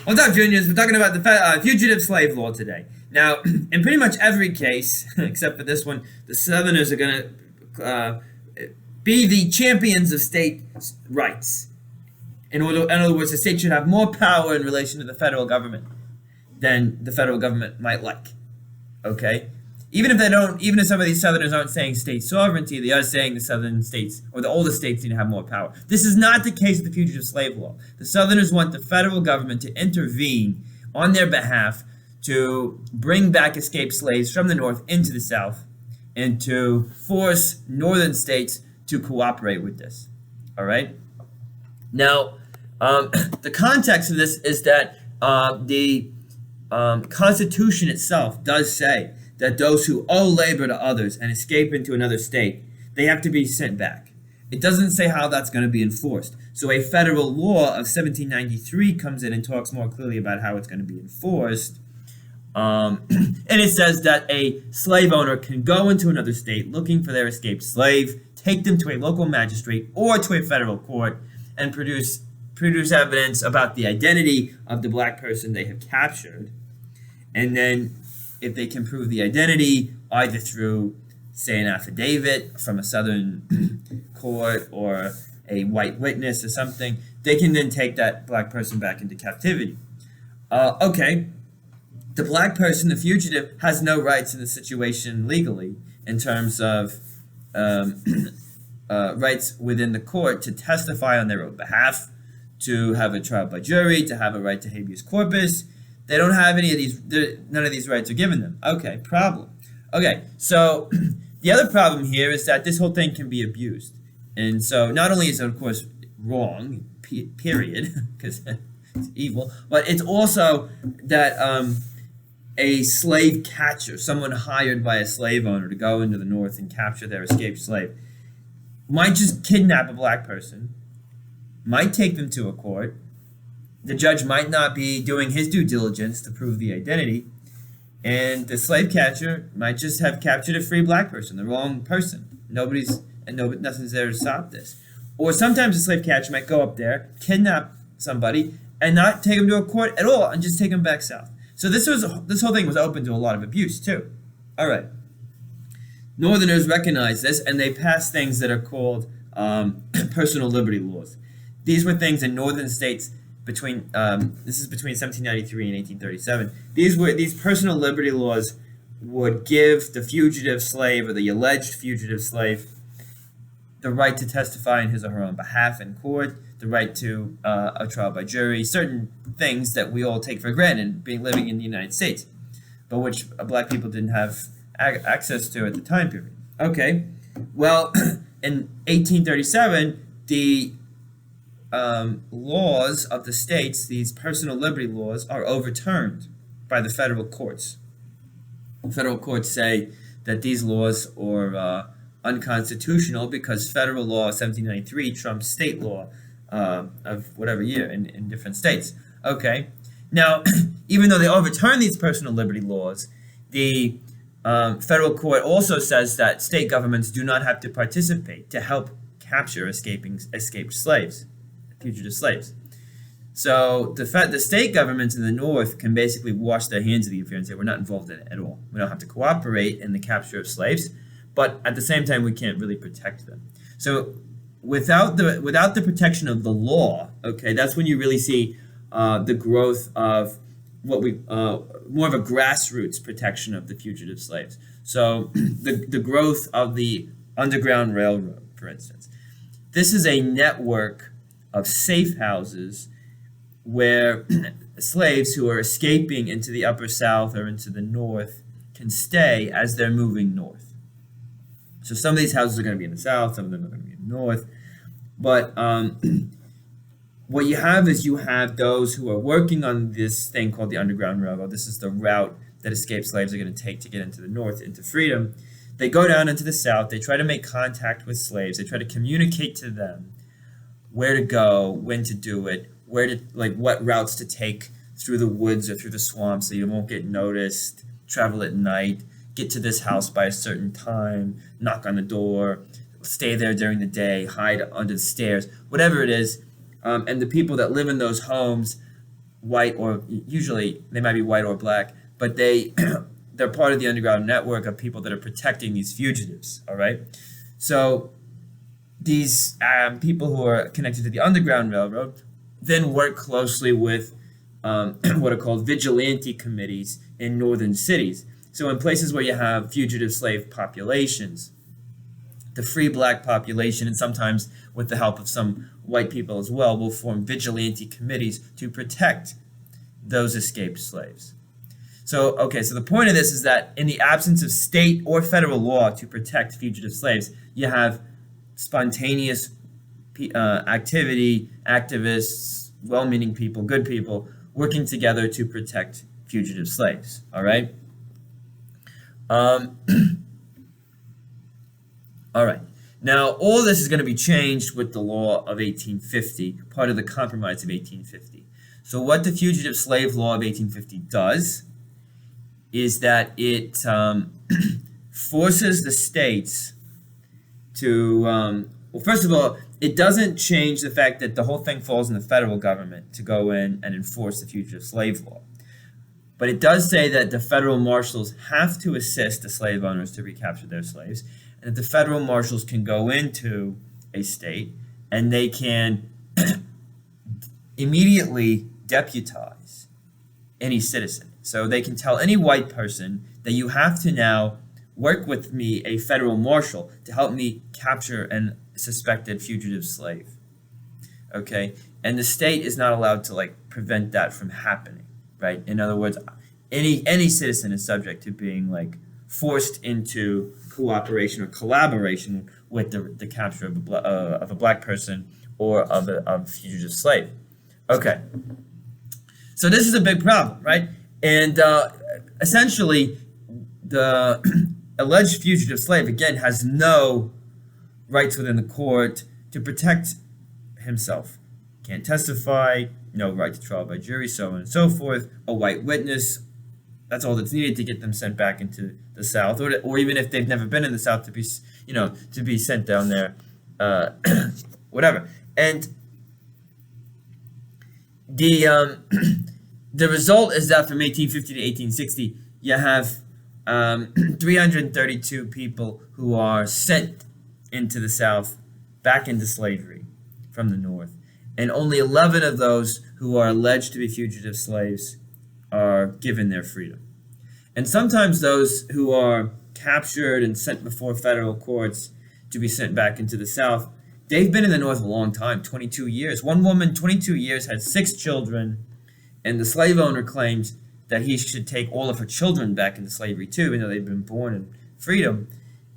What's up, juniors? We're talking about the Fugitive Slave Law today. Now, in pretty much every case, except for this one, the Southerners are going to be the champions of state rights. In other words, the state should have more power in relation to the federal government than the federal government might like. Okay? Even if some of these Southerners aren't saying state sovereignty, they are saying the Southern states, or the older states, need to have more power. This is not the case with the Fugitive Slave Law. The Southerners want the federal government to intervene on their behalf to bring back escaped slaves from the North into the South and to force Northern states to cooperate with this. All right? Now, the context of this is that the Constitution itself does say that those who owe labor to others and escape into another state, they have to be sent back. It doesn't say how that's going to be enforced. So a federal law of 1793 comes in and talks more clearly about how it's going to be enforced. And it says that a slave owner can go into another state looking for their escaped slave, take them to a local magistrate or to a federal court, and produce evidence about the identity of the black person they have captured. And then if they can prove the identity, either through, say, an affidavit from a Southern court or a white witness or something, they can then take that black person back into captivity. Okay, the black person, the fugitive, has no rights in the situation legally in terms of rights within the court to testify on their own behalf, to have a trial by jury, to have a right to habeas corpus. They don't have any of these, none of these rights are given them. Okay, problem. Okay, so the other problem here is that this whole thing can be abused. And so not only is it, of course, wrong, period, because it's evil, but it's also that a slave catcher, someone hired by a slave owner to go into the North and capture their escaped slave, might just kidnap a black person, might take them to a court. The judge might not be doing his due diligence to prove the identity, and the slave catcher might just have captured a free black person, the wrong person. Nothing's there to stop this. Or sometimes the slave catcher might go up there, kidnap somebody, and not take him to a court at all, and just take him back south. So this whole thing was open to a lot of abuse too. All right. Northerners recognize this, and they passed things that are called personal liberty laws. These were things in northern states between 1793 and 1837. These personal liberty laws would give the fugitive slave or the alleged fugitive slave the right to testify in his or her own behalf in court, the right to a trial by jury, certain things that we all take for granted living in the United States, but which black people didn't have access to at the time period. Okay, well, in 1837, the laws of the states, these personal liberty laws, are overturned by the federal courts. The federal courts say that these laws are unconstitutional because federal law 1793 trumps state law of whatever year in different states. Okay, now, even though they overturn these personal liberty laws, the federal court also says that state governments do not have to participate to help capture escaped slaves, fugitive slaves. So the state governments in the North can basically wash their hands of the affair and say, we're not involved in it at all. We don't have to cooperate in the capture of slaves, but at the same time, we can't really protect them. So without the protection of the law, okay, that's when you really see the growth of what we more of a grassroots protection of the fugitive slaves. So the growth of the Underground Railroad, for instance. This is a network of safe houses where slaves who are escaping into the Upper South or into the North can stay as they're moving north. So some of these houses are going to be in the South, some of them are going to be in the North. But what you have is those who are working on this thing called the Underground Railroad. This is the route that escaped slaves are going to take to get into the North, into freedom. They go down into the South. They try to make contact with slaves. They try to communicate to them where to go, when to do it, what routes to take through the woods or through the swamps so you won't get noticed, travel at night, get to this house by a certain time, knock on the door, stay there during the day, hide under the stairs, whatever it is. And the people that live in those homes white, or usually they might be white or black, but they're part of the underground network of people that are protecting these fugitives. All right, so these people who are connected to the Underground Railroad then work closely with what are called vigilante committees in northern cities. So in places where you have fugitive slave populations, the free black population, and sometimes with the help of some white people as well, will form vigilante committees to protect those escaped slaves. So the point of this is that in the absence of state or federal law to protect fugitive slaves, you have spontaneous activity, activists, well-meaning people, good people, working together to protect fugitive slaves. All right? All right. Now, all this is going to be changed with the law of 1850, part of the Compromise of 1850. So what the Fugitive Slave Law of 1850 does is that it forces the states to, well, first of all, it doesn't change the fact that the whole thing falls in the federal government to go in and enforce the Fugitive Slave Law. But it does say that the federal marshals have to assist the slave owners to recapture their slaves, and that the federal marshals can go into a state and they can immediately deputize any citizen. So they can tell any white person that you have to now work with me, a federal marshal, to help me capture a suspected fugitive slave. Okay? And the state is not allowed to prevent that from happening, right? In other words, any citizen is subject to being forced into cooperation or collaboration with the capture of a black person or of a fugitive slave. Okay. So this is a big problem, right? And essentially, the alleged fugitive slave, again, has no rights within the court to protect himself. Can't testify, no right to trial by jury, so on and so forth. A white witness, that's all that's needed to get them sent back into the South, or even if they've never been in the South, to be sent down there, whatever. And the result is that from 1850 to 1860, you have 332 people who are sent into the South, back into slavery from the North. And only 11 of those who are alleged to be fugitive slaves are given their freedom. And sometimes those who are captured and sent before federal courts to be sent back into the South, they've been in the North a long time, 22 years. One woman, 22 years, had 6 children, and the slave owner claims that he should take all of her children back into slavery too, even though they've been born in freedom.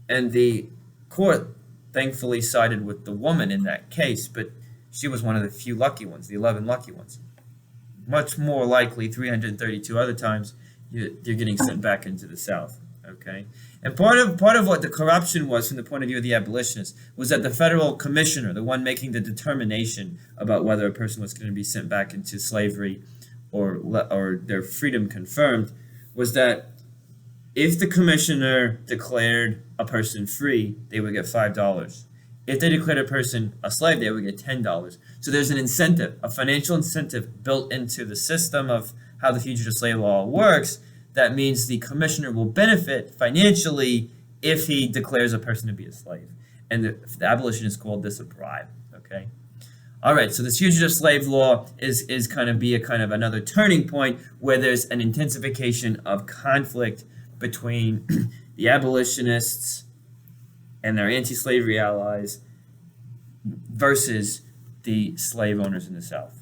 And the court thankfully sided with the woman in that case, but she was one of the few lucky ones, the 11 lucky ones. Much more likely, 332 other times, you're getting sent back into the South. Okay, and part of what the corruption was from the point of view of the abolitionists was that the federal commissioner, the one making the determination about whether a person was going to be sent back into slavery or their freedom confirmed, was that if the commissioner declared a person free, they would get $5. If they declared a person a slave, they would get $10. So there's an incentive, a financial incentive built into the system of how the Fugitive Slave Law works. That means the commissioner will benefit financially if he declares a person to be a slave. And the abolitionists called this a bribe. Okay. All right. So the Fugitive Slave Law is kind of another turning point where there's an intensification of conflict between the abolitionists and their anti-slavery allies versus the slave owners in the South.